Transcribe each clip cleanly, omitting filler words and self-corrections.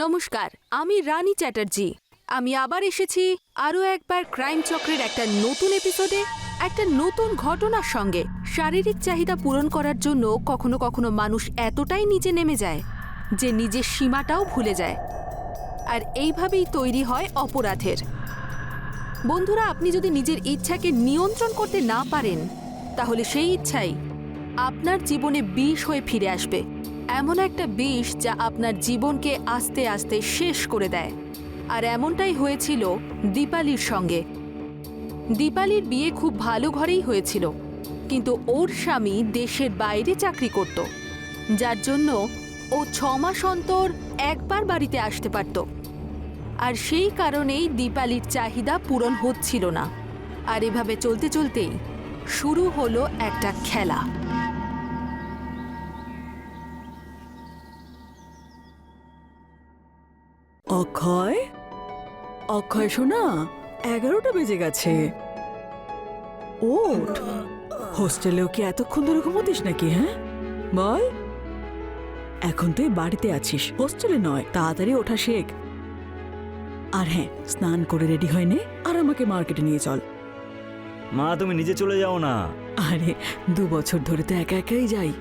নমস্কার, আমি রানী চ্যাটার্জি। আমি আবার এসেছি আরও একবার ক্রাইম চক্রের একটা নতুন এপিসোডে, একটা নতুন ঘটনার সঙ্গে। শারীরিক চাহিদা পূরণ করার জন্য কখনো কখনো মানুষ এতটাই নিচে নেমে যায় যে নিজের সীমাটাও ভুলে যায়, আর এইভাবেই তৈরি হয় অপরাধের। বন্ধুরা, আপনি যদি নিজের ইচ্ছাকে নিয়ন্ত্রণ করতে না পারেন, তাহলে সেই ইচ্ছাই আপনার জীবনে বিষ হয়ে ফিরে আসবে। এমন একটা বিষ যা আপনার জীবনকে আস্তে আস্তে শেষ করে দেয়। আর এমনটাই হয়েছিল দীপালির সঙ্গে। দীপালির বিয়ে খুব ভালো ঘরেই হয়েছিল, কিন্তু ওর স্বামী দেশের বাইরে চাকরি করত, যার জন্য ও 6 মাস অন্তর একবার বাড়িতে আসতে পারত। আর সেই কারণেই দীপালির চাহিদা পূরণ হচ্ছিল না। আর এভাবে চলতে চলতেই শুরু হলো একটা খেলা। অক্ষয়, অক্ষয় শোনা, 11টা বেজে গেছে। ওঠ, হোস্টেলেও কি এতক্ষণ ধরে ঘুমোতিস নাকি? হ্যাঁ বল। এখন তুই বাড়িতে আছিস, হোস্টেলে নয়। তাড়াতাড়ি ওঠা শেখ। আর হ্যাঁ, স্নান করে রেডি হয়ে নে আর আমাকে মার্কেটে নিয়ে চল। মা, তুমি নিজে চলে যাও না। আরে 2 বছর ধরে তো একা একাই যাই।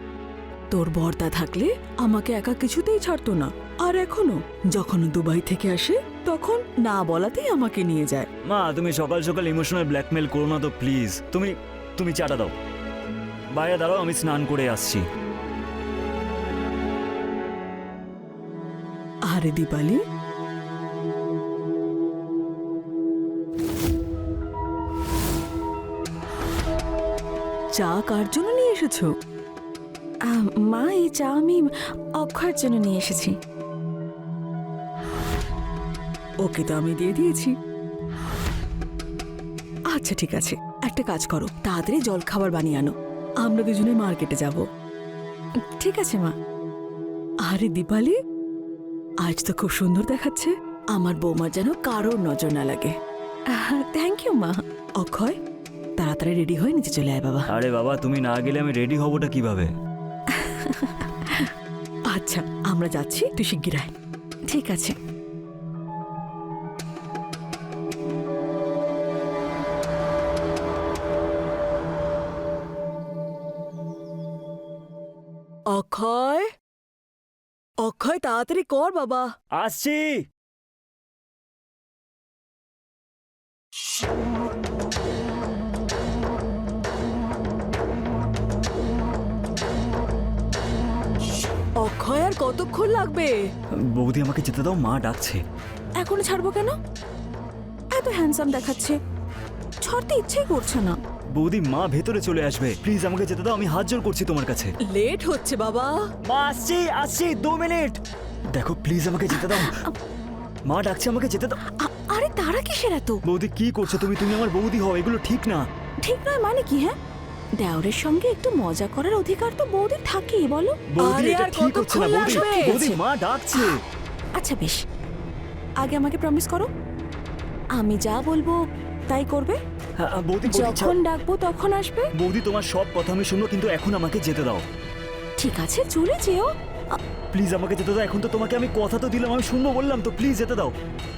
তোর বর্দা থাকলে আমাকে একা কিছুতেই ছাড়তো না, আর এখনো যখন দুবাই থেকে আসে তখন না বলাতেই আমাকে নিয়ে যায়। মা, তুমি সকাল সকাল ইমোশনাল ব্ল্যাকমেল করো না তো প্লিজ। তুমি চাটা দাও, বাইরে দাঁড়াও, আমি স্নান করে আসছি। আরে দীপালি, চা কার জন্য নিয়ে এসেছো? মা, এই চা আমি অক্ষয়ের জন্য নিয়ে এসেছি। ওকে তো আমি দিয়ে দিয়েছি। আচ্ছা ঠিক আছে, একটা কাজ করো, তাড়াতাড়ি জল খাবার বানিয়ে আনো, আমরা দুজনে মার্কেটে যাব। ঠিক আছে মা। আরে দীপালি, আজ তো খুব সুন্দর দেখাচ্ছে। আমার বৌমার যেন কারোর নজর না লাগে। থ্যাংক ইউ মা। অক্ষয়, তাড়াতাড়ি রেডি হয়ে নিচে চলে আয় বাবা। আরে বাবা, তুমি না গেলে আমি রেডি হবটা কিভাবে? আচ্ছা, আমরা যাচ্ছি, তুই শিগগির আয়। ঠিক আছে। অক্ষয়, অক্ষয় তাড়াতাড়ি কর বাবা। আসছি। অক্ষয়, আর কতক্ষণ লাগবে? বৌদি, আমাকে যেতে দাও, মা ডাকছে। এখনো ছাড়বো কেন? এত হ্যান্ডসাম দেখাচ্ছে, ছাড়তে ইচ্ছেই করছে না। বৌদি, মা ভেতরে চলে আসবে, প্লিজ আমাকে যেতে দাও, আমি হাত জোর করছি তোমার কাছে। লেট হচ্ছে বাবা। মা, আসছি 2 মিনিট। দেখো প্লিজ, আমাকে যেতে দাও, মা ডাকছে, আমাকে যেতে দাও। আরে তারা কিসের এত? বৌদি, কি করছো তুমি? তুমি আমার বৌদি হও, এগুলো ঠিক না। ঠিক নয় মানে কি? হ্যাঁ, দেওরের সঙ্গে একটু মজা করার অধিকার তো বৌদির থাকেই, বলো। বৌদি, আরে এটা আর ঠিক হচ্ছে না কতক্ষণ বৌদি। লাগবে? বৌদি, মা ডাকছে। আচ্ছা বেশ, আগে আমাকে প্রমিস করো আমি যা বলবো তাই করবে। হ্যাঁ, বৌদি, যখন ডাকবো তখন আসবে। বৌদি, তোমার সব কথা আমি শুনবো, কিন্তু এখন আমাকে যেতে দাও। ঠিক আছে, চলে যেও। প্লিজ আমাকে যেতে দাও, এখন তো তোমাকে আমি কথা তো দিলাম, আমি শুনবো বললাম তো, প্লিজ যেতে দাও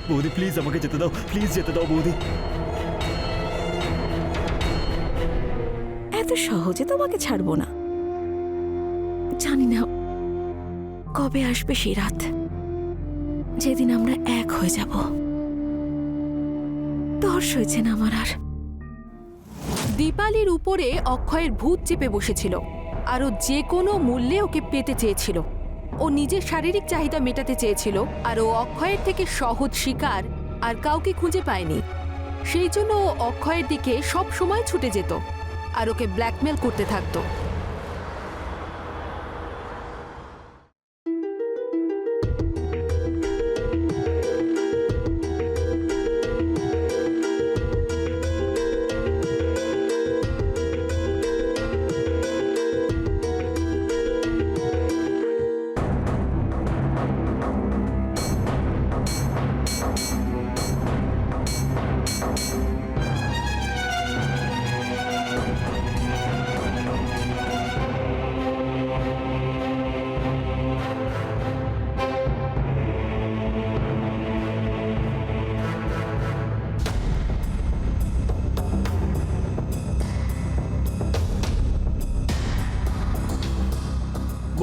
বৌদি, প্লিজ আমাকে যেতে দাও, প্লিজ যেতে দাও বৌদি। এত সহজে তোমাকে ছাড়বো না। জানি না কবে আসবে সেই রাত, যেদিন আমরা এক হয়ে যাব। দর্শ হয়েছে না আমার আর। দীপালির উপরে অক্ষয়ের ভূত চেপে বসেছিল, আর ও যে কোনো মূল্যে ওকে পেতে চেয়েছিল। ও নিজের শারীরিক চাহিদা মেটাতে চেয়েছিল, আর ও অক্ষয়ের থেকে সহজ শিকার আর কাউকে খুঁজে পায়নি। সেই জন্য ও অক্ষয়ের দিকে সব সময় ছুটে যেত আর ওকে ব্ল্যাকমেল করতে থাকতো।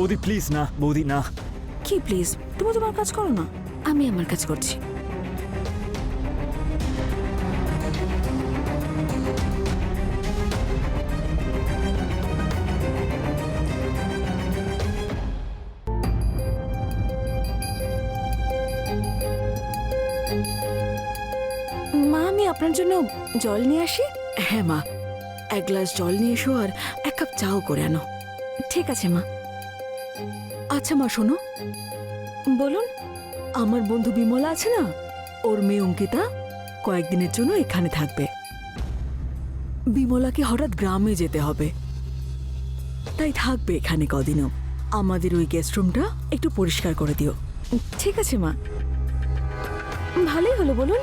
বৌদি প্লিজ না, বৌদি না। কি প্লিজ, তুমি তোমার কাজ করো না, আমি আমার কাজ করছি। মা, আমি আপনার জন্য জল নিয়ে আসি। হ্যাঁ মা, এক গ্লাস জল নিয়ে এসো আর এক কাপ চাও করে আনো। ঠিক আছে মা। আচ্ছা মা শোনো, বলুন। আমার বন্ধু বিমলা আছে না, ওর মেয়ে অঙ্কিতা কয়েকদিনের জন্য এখানে থাকবে। বিমলাকে হঠাৎ গ্রামে যেতে হবে, তাই থাকবে এখানে কদিনও। আমাদের ওই গেস্ট রুমটা একটু পরিষ্কার করে দিও। ঠিক আছে মা, ভালোই হলো। বলুন,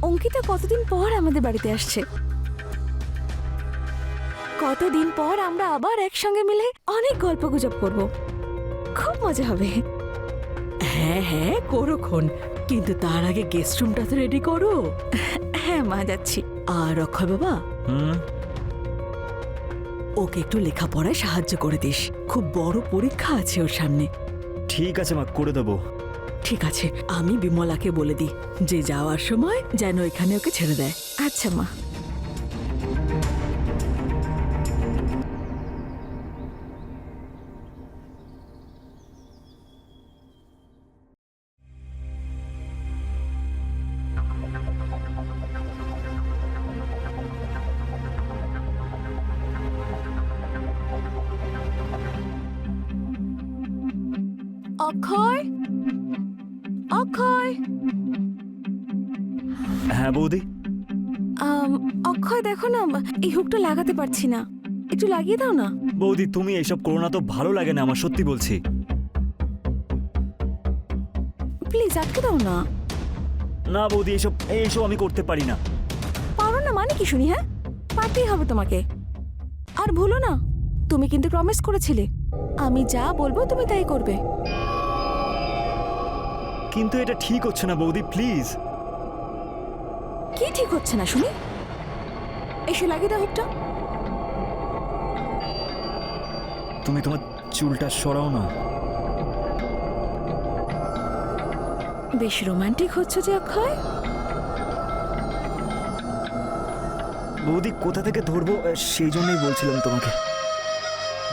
অঙ্কিতা কতদিন পর আমাদের বাড়িতে আসছে। কতদিন পর আমরা আবার একসঙ্গে মিলে অনেক গল্পগুজব করব, খুব মজা হবে। হ্যাঁ হ্যাঁ করোক্ষণ, কিন্তু তার আগে গেস্ট রুমটা তো রেডি করো। হ্যাঁ মা, যাচ্ছি। আর অক্ষয় বাবা, হুম, ওকে একটু লেখাপড়ায় সাহায্য করে দিস, খুব বড় পরীক্ষা আছে ওর সামনে। ঠিক আছে মা, করে দেবো। ঠিক আছে, আমি বিমলাকে বলে দিই যে যাওয়ার সময় যেন এখানে ওকে ছেড়ে দেয়। আচ্ছা মা। অক্ষয়, অক্ষয়, হ্যাঁ বৌদি। অক্ষয় দেখো না, এই হুকটা লাগাতে পারছি না, একটু লাগিয়ে দাও না। বৌদি তুমি এইসব করো না তো, ভালো লাগে না আমার, সত্যি বলছি। প্লিজ আটকে দাও না। না বৌদি, এইসব এইসব আমি করতে পারি না। পারো না মানে কি শুনি? হ্যাঁ, পারতেই হবে তোমাকে। আর ভুলো না, তুমি কিন্তু প্রমিস করেছিলে আমি যা বলবো তুমি তাই করবে। কিন্তু এটা ঠিক হচ্ছে না বৌদি, প্লিজ। কি ঠিক হচ্ছে না শুনি? এসে লাগিয়ে দাও হুকটা। তুমি তোমার চুলটা সরাও না। বেশ রোমান্টিক হচ্ছে যে অক্ষয়। বৌদি কোথা থেকে ধরবো সেই জন্যই বলছিলাম তোমাকে।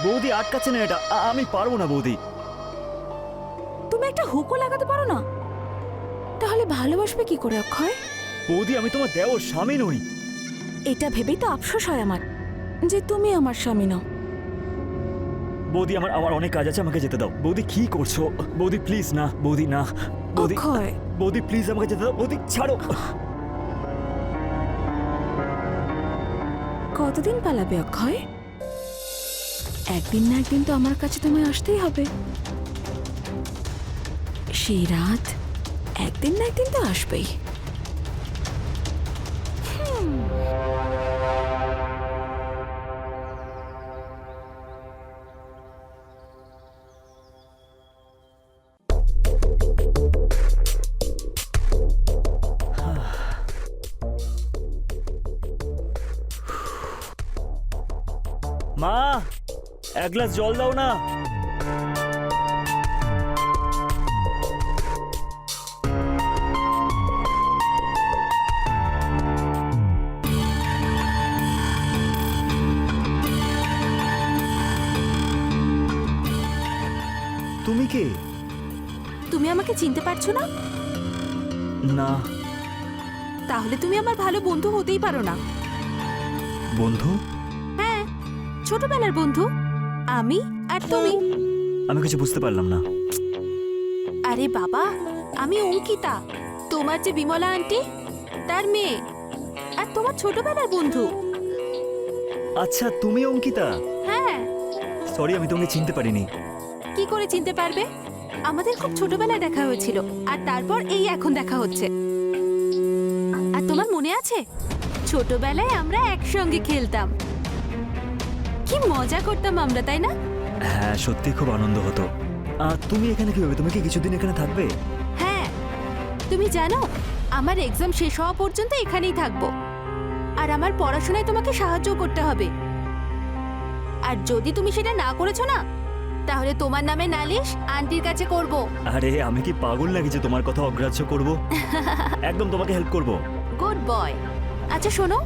বৌদি আটকাচ্ছে না এটা, আমি পারবো না বৌদি। তুমি একটা হুকও লাগাতে পারো না, তাহলে ভালোবাসবে কি করে অক্ষয়? বৌদি আমি তোমার দেওর স্বামী নই। এটা ভেবেই তো আফসোস হয় আমার যে তুমি আমার স্বামী নও। বৌদি আমার আমার অনেক কাজ আছে, আমাকে যেতে দাও। বৌদি কি করছো? বৌদি প্লিজ না, বৌদি না। বৌদি, অক্ষয়, বৌদি প্লিজ আমাকে যেতে দাও। বৌদি ছাড়ো। কতদিন পালাবে অক্ষয়? একদিন না একদিন তো আমার কাছে তোমায় আসতেই হবে। সেই রাত একদিন না একদিন তো আসবেই। মা, এক গ্লাস জল দাও না। তুমি কে? তুমি আমাকে চিনতে পারছো না? না। তাহলে তুমি আমার ভালো বন্ধু হতেই পারো না। বন্ধু? হ্যাঁ, ছোটবেলার বন্ধু আমি আর তুমি। আমি কিছু বুঝতে পারলাম না। আরে বাবা, আমি অঙ্কিতা, তোমার যে বিমলা আন্টি তার মেয়ে, আর তোমার ছোটবেলার বন্ধু। আচ্ছা তুমি অঙ্কিতা? হ্যাঁ। সরি, আমি তোমাকে চিনতে পারিনি। কি করে চিনতে পারবে? আমাদের খুব ছোটবেলায় দেখা হয়েছিল, আর তারপর এই এখন দেখা হচ্ছে। আর তোমার মনে আছে ছোটবেলায় আমরা একসঙ্গে খেলতাম, কি মজা করতাম আমরা, তাই না? হ্যাঁ সত্যি খুব আনন্দ হতো। তুমি এখানে কিভাবে? তুমি কি কিছুদিন এখানে থাকবে? হ্যাঁ, তুমি জানো আমার এক্সাম শেষ হওয়া পর্যন্ত এখানেই থাকবো, আর আমার পড়াশোনায় তোমাকে সাহায্য করতে হবে। আর যদি তুমি সেটা না করেছো না, তাহলে তোমার নামে নালিশ আন্টির কাছে করব। আরে আমি কি পাগল নাকি যে তোমার কথা অগ্রাহ্য করব? একদম তোমাকে হেল্প করব। Good boy. আচ্ছা শোনো,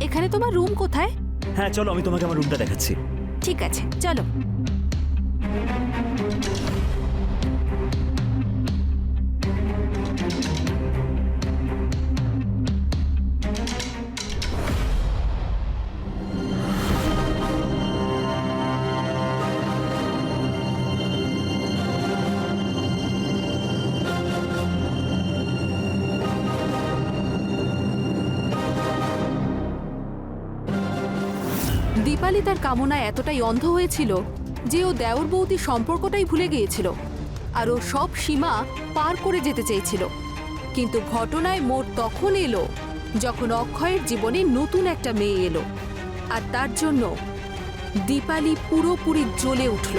এখানে তোমার রুম কোথায়? হ্যাঁ চলো, আমি তোমাকে আমার রুমটা দেখাচ্ছি। ঠিক আছে, চলো। দীপালি তার কামনায় এতটাই অন্ধ হয়েছিল যে ও দেওর বৌদির সম্পর্কটাই ভুলে গিয়েছিল, আর ও সব সীমা পার করে যেতে চেয়েছিল। কিন্তু ঘটনায় মোড় তখন এলো যখন অক্ষয়ের জীবনে নতুন একটা মেয়ে এলো, আর তার জন্য দীপালি পুরোপুরি জ্বলে উঠল।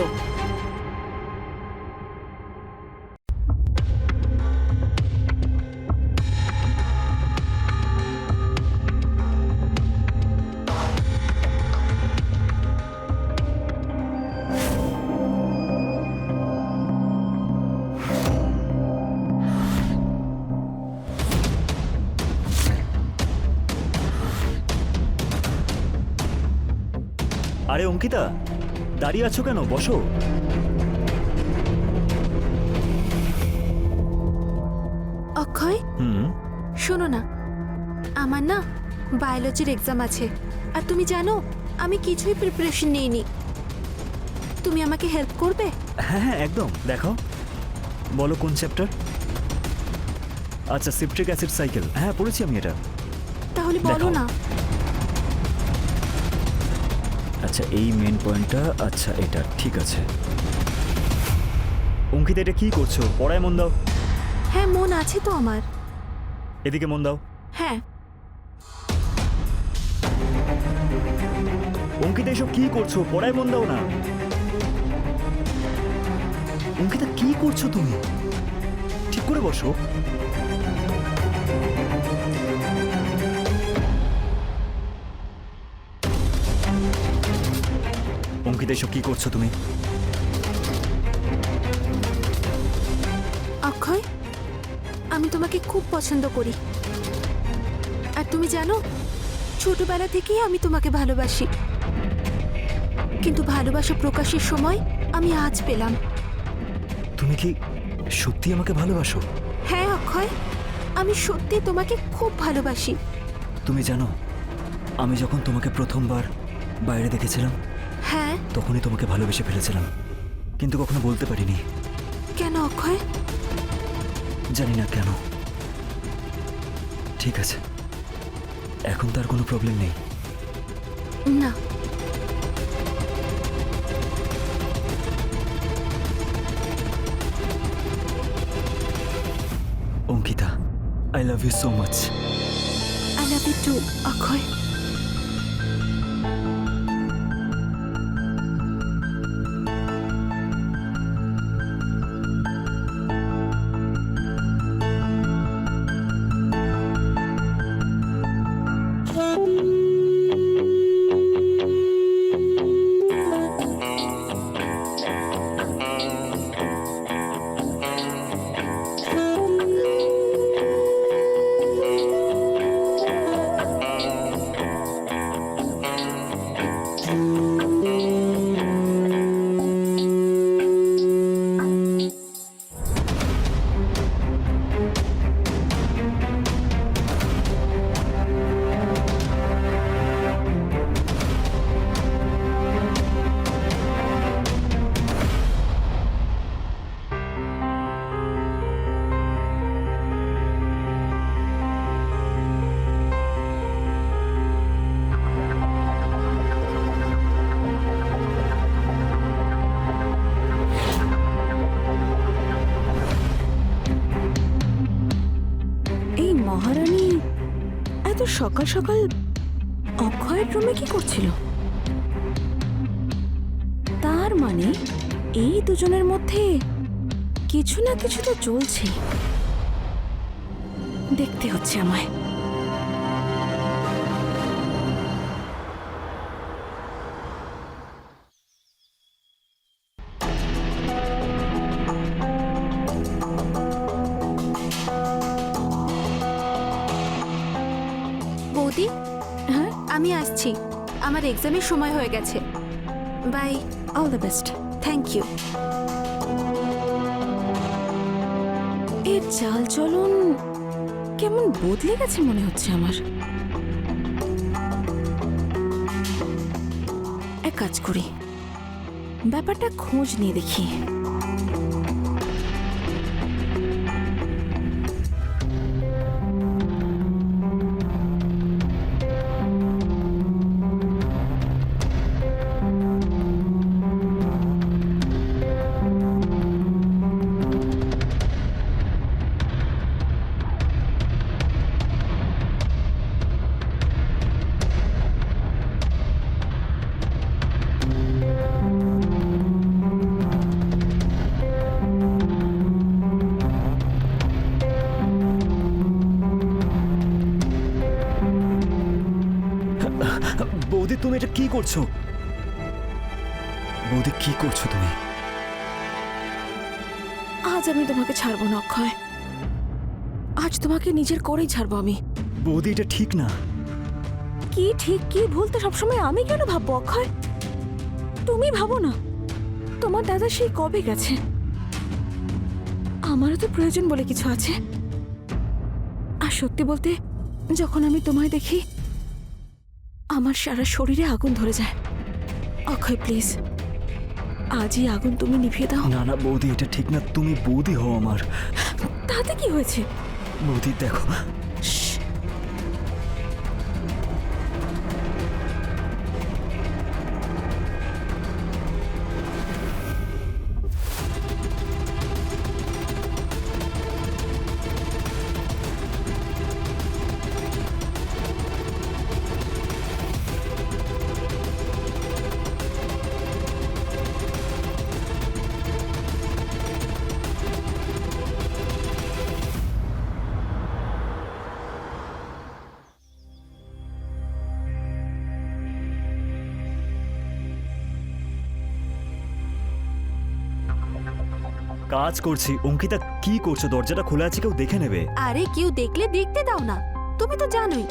আরে অঙ্কিতা, দাঁড়িয়ে আছো কেন? বসো। অক্ষয়, হুম। শোনো না, আমার না বায়োলজির এক্সাম আছে, আর তুমি জানো আমি কিছুই প্রিপারেশন নিইনি। তুমি আমাকে হেল্প করবে? হ্যাঁ হ্যাঁ একদম। দেখো, বলো কোন চ্যাপ্টার? আচ্ছা, সিট্রিক অ্যাসিড সাইকেল। হ্যাঁ পড়েছি আমি এটা। তাহলে বলো দেখাও। না। আচ্ছা, এই মেন পয়েন্টটা। আচ্ছা এটা ঠিক আছে। অঙ্কিতা, এটা কি করছো? পড়ায় মন দাও। হ্যাঁ, মন আছে তো আমার। এদিকে মন দাও। হ্যাঁ। অঙ্কিতা, এসব কি করছো? পড়ায় মন দাও না। অঙ্কিতা, কি করছো তুমি? ঠিক করে বসো। অঙ্কিতা, এসব কি করছো তুমি? অক্ষয়, আমি তোমাকে খুব পছন্দ করি, আর তুমি জানো ছোটবেলা থেকেই আমি তোমাকে ভালোবাসি। কিন্তু ভালোবাসা প্রকাশের সময় আমি আজ পেলাম। তুমি কি সত্যি আমাকে ভালোবাসো? হ্যাঁ অক্ষয়, আমি সত্যি তোমাকে খুব ভালোবাসি। তুমি জানো, আমি যখন তোমাকে প্রথমবার বাইরে দেখেছিলাম, হ্যাঁ। তখনই তোমাকে ভালোবেসে ফেলেছিলাম, কিন্তু কখনো বলতে পারিনি। কেন অক্ষয়? জানি না কেন। ঠিক আছে, এখন তার কোনো প্রবলেম নেই। না, Ankita, I love you so much. I love you too Akshay. মহারানী এত সকাল সকাল অক্ষয়ের রুমে কি করছিল? তার মানে এই দুজনের মধ্যে কিছু না কিছু তো চলছে। দেখতে হচ্ছে আমায়। আমি আসছি, আমার এক্সামের সময় হয়ে গেছে। Bye. All the best. Thank you. এর চাল চলন কেমন বদলে গেছে মনে হচ্ছে আমার। এক কাজ করি, ব্যাপারটা খোঁজ নিয়ে দেখি। বৌদি তুমি এটা কি করছো? বৌদি কি করছো তুমি? আজ আমি তোমাকে ছাড়বো না অক্ষয়, আজ তোমাকে নিজের করেই ছাড়বো আমি। বৌদি এটা ঠিক না। কি ঠিক কি ভুল তো সবসময় আমি কেন ভাববো অক্ষয়? তুমি ভাবো না, তোমার দাদা সেই কবে গেছে। আমারও তো প্রয়োজন বলে কিছু আছে। আর সত্যি বলতে, যখন আমি তোমায় দেখি আমার সারা শরীরে আগুন ধরে যায়। অক্ষয় প্লিজ, আজই আগুন তুমি নিভিয়ে দাও। না না বৌদি এটা ঠিক না, তুমি বৌদি হও আমার। তাতে কি হয়েছে? বৌদি দেখো, শ্শ্। কাজ করছি। অঙ্কিতা কি করছো? দরজাটা খোলা আছে, কেউ দেখে নেবে। আরে কেউ দেখলে দেখতে দাও না, তুমি তো জানোই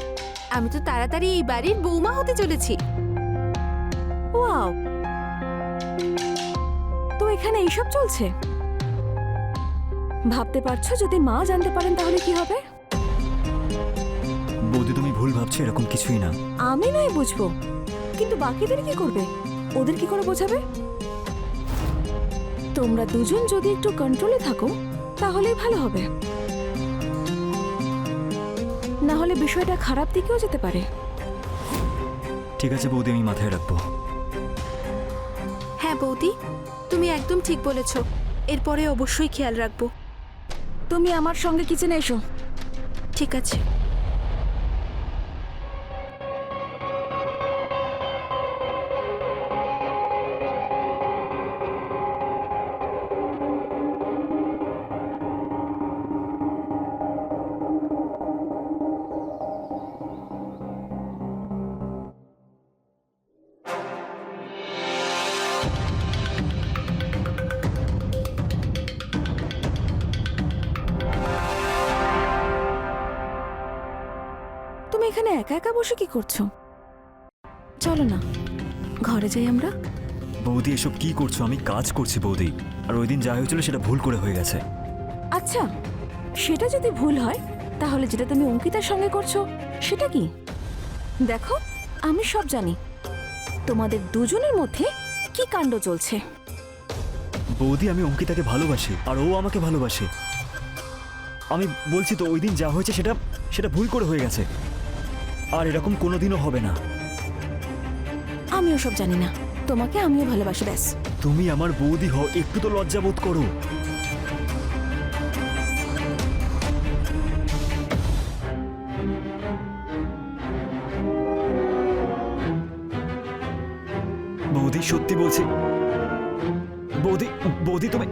আমি তো তাড়াতাড়ি এই বাড়ির বৌমা হতে চলেছি। ওয়াও, তো এখানে এইসব চলছে? ভাবতে পারছো যদি মা জানতে পারেন তাহলে কি হবে? বৌদি তুমি ভুল ভাবছো, এরকম কিছুই না। আমি নয় বুঝবো, কিন্তু বাকিদের কি করবে? ওদের কি করে বোঝাবে? তোমরা দুজন যদি একটু কন্ট্রোলে থাকো তাহলেই ভালো হবে, না হলে বিষয়টা খারাপ দিকেও যেতে পারে। ঠিক আছে বৌদি, আমি মাথায় রাখবো। হ্যাঁ বৌদি, তুমি একদম ঠিক বলেছ, এরপরে অবশ্যই খেয়াল রাখবো। তুমি আমার সঙ্গে কিচেনে এসো। ঠিক আছে। তুমি এখানে একা একা বসে কি করছো? চলো না ঘরে যাই আমরা। বৌদি এসব কি করছো? আমি কাজ করছি বৌদি, আর ওই দিন যা হয়েছিল সেটা ভুল করে হয়ে গেছে। আচ্ছা, সেটা যদি ভুল হয় তাহলে যেটা তুমি অঙ্কিতার সঙ্গে করছো সেটা কি? দেখো, আমি সব জানি তোমাদের দুজনের মধ্যে কি কাণ্ড চলছে। বৌদি আমি অঙ্কিতাকে ভালোবাসি, আর ও আমাকে ভালোবাসে। আমি বলছি তো ওই দিন যা হয়েছে সেটা ভুল করে হয়ে গেছে, আর এরকম কোনোদিনও হবে না। আমিও সব জানি না, তোমাকে আমিও ভালোবাসি, ব্যাস। তুমি আমার বৌদি হও, একটু তো লজ্জা বোধ করো। বৌদি সত্যি বলছি, বৌদি বৌদি তুমি।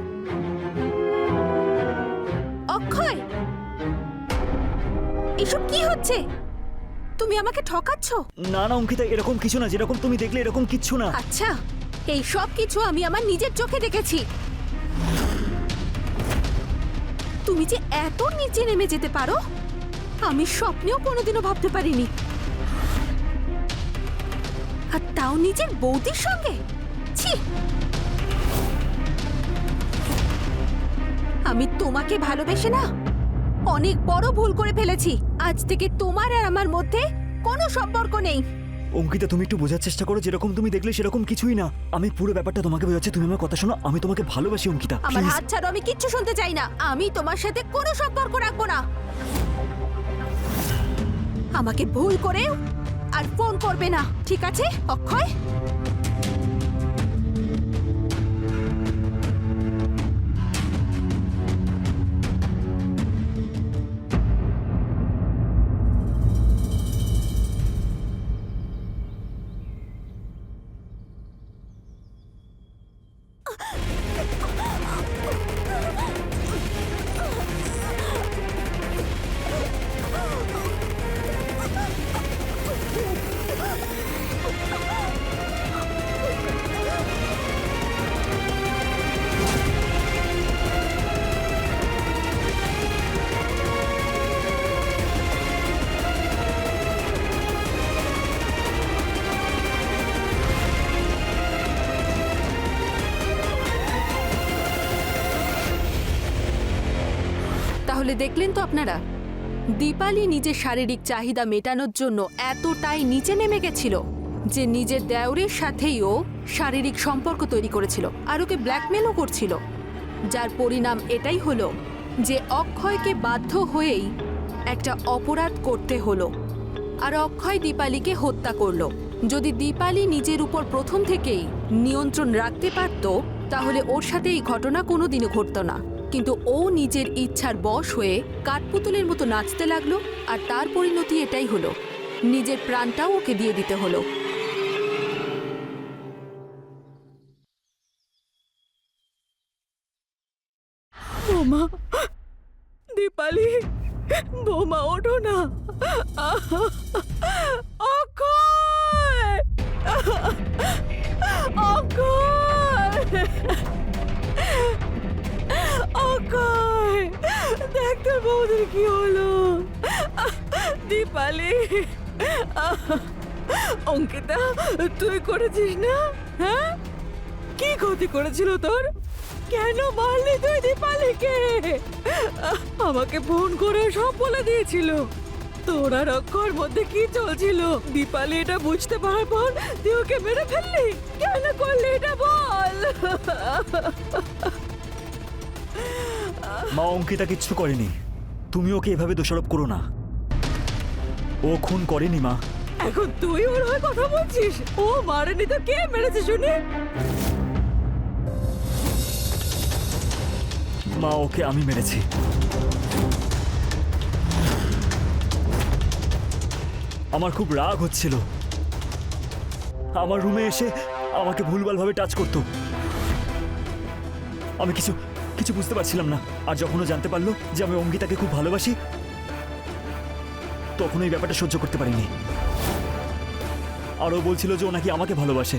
অক্ষয়, এসব কি হচ্ছে? তুমি আমাকে ঠকাচ্ছ? না না অঙ্কিতা, এরকম কিছু না, যেরকম তুমি দেখলে এরকম কিচ্ছু না। আচ্ছা, এই সব কিছু আমি আমার নিজের চোখে দেখেছি। তুমি যে এত নিচে নেমে যেতে পারো আমি স্বপ্নেও কোনোদিনও ভাবতে পারিনি। আর তাও নিজের বৌদির সঙ্গে। ছি, আমি তোমাকে ভালোবেসে না অনেক বড় ভুল করে ফেলেছি। আজ থেকে তোমার আর আমার মধ্যে কোনো সম্পর্ক নেই। অঙ্কিতা, তুমি একটু বোঝার চেষ্টা করো। যেরকম তুমি দেখলে সেরকম কিছুই না। আমি পুরো ব্যাপারটা তোমাকে বোঝাচ্ছি, তুমি আমার কথা শোনো। আমি তোমাকে ভালোবাসি অঙ্কিতা, আমার প্লিজ। হাত ছাড়ো, আমি কিচ্ছু শুনতে চাই না। আমি তোমার সাথে কোনো সম্পর্ক রাখবো না। আমাকে ভুল করেও আর ফোন করবে না, ঠিক আছে অক্ষয়? তাহলে দেখলেন তো আপনারা, দীপালি নিজের শারীরিক চাহিদা মেটানোর জন্য এতটাই নিচে নেমে গেছিল যে নিজের দেওরের সাথেই ও শারীরিক সম্পর্ক তৈরি করেছিল আর ওকে ব্ল্যাকমেলও করছিল। যার পরিণাম এটাই হলো যে অক্ষয়কে বাধ্য হয়েই একটা অপরাধ করতে হলো, আর অক্ষয় দীপালিকে হত্যা করলো। যদি দীপালি নিজের উপর প্রথম থেকেই নিয়ন্ত্রণ রাখতে পারত তাহলে ওর সাথে এই ঘটনা কোনোদিনও ঘটত না। কিন্তু ও নিজের ইচ্ছার বশ হয়ে কাঠপুতুলের মতো নাচতে লাগলো, আর তার পরিণতি এটাই হলো নিজের প্রাণটাও ওকে দিয়ে দিতে হলো। বৌমা, দীপালি, বৌমা ওঠো না। অক্ষয়, অক্ষয়, অক্ষয়, দেখ তোর বৌদির কি হলো। দীপালি, অঙ্কিতা, তুই করেছিস না? হ্যাঁ, কি ক্ষতি করেছিল তোর? কেন মারলি তুই দীপালিকে? আমাকে ফোন করে সব বলে দিয়েছিল। তোর আর অক্ষয়ের মধ্যে কি চলছিল? দীপালি এটা বুঝতে পারার পর তুই ওকে মেরে ফেললি। কেন করলি এটা বল? মা, অঙ্কিতা কিচ্ছু করেনি। তুমি ওকে এভাবে দোষারোপ করো না। ও খুন করেনি মা। এখন তুই ওর হয়ে কথা বলছিস? ও মারেনি তো কে মেরেছে শুনি? মা, ওকে আমি মেরেছি। আমার খুব রাগ হচ্ছিল। আমার রুমে এসে আমাকে ভুলভালভাবে টাচ করতো। আমি কিছু কিছু বুঝতে পারছিলাম না। আর যখন ও জানতে পারলো যে আমি অঙ্কিতাকে খুব ভালোবাসি, তখন এই ব্যাপারটা সহ্য করতে পারিনি। আর ও বলছিল যে ও নাকি আমাকে ভালোবাসে।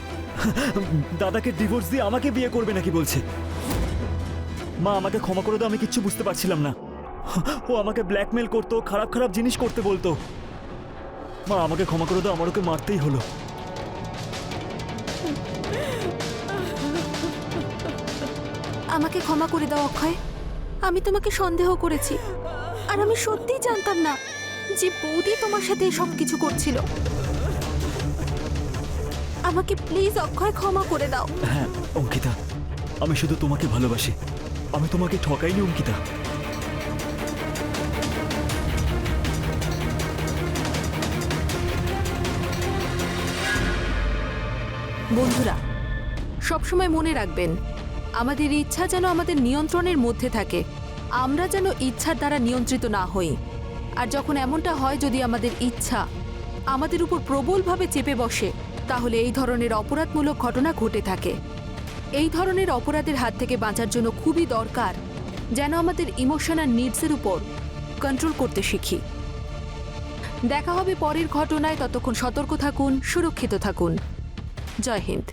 দাদাকে ডিভোর্স দিয়ে আমাকে বিয়ে করবে নাকি বলছে। মা, আমাকে ক্ষমা করে দাও, আমি কিচ্ছু বুঝতে পারছিলাম না। ও আমাকে ব্ল্যাকমেল করতো, খারাপ খারাপ জিনিস করতে বলতো। মা, আমাকে ক্ষমা করে দাও, আমার ওকে মারতেই হলো। আমাকে ক্ষমা করে দাও অক্ষয়, আমি তোমাকে সন্দেহ করেছি। আর আমি সত্যিই জানতাম না যে বৌদি তোমার সাথে সব কিছু করছিল। আমাকে প্লিজ অক্ষয় ক্ষমা করে দাও। হ্যাঁ অঙ্কিতা, আমি শুধু তোমাকে ভালোবাসি। আমি তোমাকে ঠকাইনি অঙ্কিতা। বন্ধুরা, সবসময় মনে রাখবেন, আমাদের ইচ্ছা যেন আমাদের নিয়ন্ত্রণের মধ্যে থাকে, আমরা যেন ইচ্ছার দ্বারা নিয়ন্ত্রিত না হই। আর যখন এমনটা হয়, যদি আমাদের ইচ্ছা আমাদের উপর প্রবলভাবে চেপে বসে, তাহলে এই ধরনের অপরাধমূলক ঘটনা ঘটে থাকে। এই ধরনের অপরাধের হাত থেকে বাঁচার জন্য খুবই দরকার যেন আমাদের ইমোশনাল নিডসের উপর কন্ট্রোল করতে শিখি। দেখা হবে পরের ঘটনায়, ততক্ষণ সতর্ক থাকুন, সুরক্ষিত থাকুন। জয় হিন্দ।